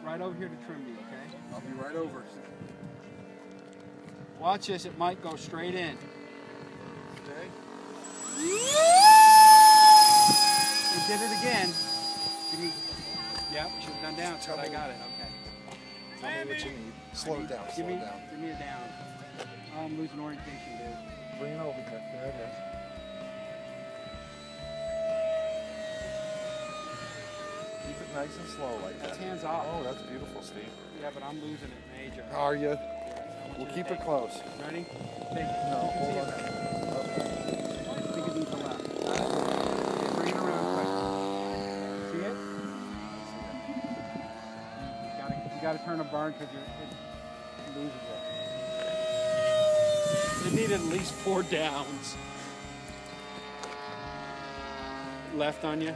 get right over here to trim me, okay? I'll be right over. Watch this, it might go straight in. Okay. It did it again. Yep, should have done down, but I got it, okay. Tell me what you need. Slow it down, Give slow me it down. Give me a down. Oh, I'm losing orientation, dude. Bring it over here. There it is. Keep it nice and slow like that. That's hands off. Oh, that's beautiful, Steve. Yeah, but I'm losing it major. Are you? Yes, We'll keep it close. Ready? Take it. No, You can hold see on. it. Okay. Take it to the left. Got it? Okay, bring it around quick. See it? You gotta turn a burn because it loses it. It needed at least 4 downs. Left on you.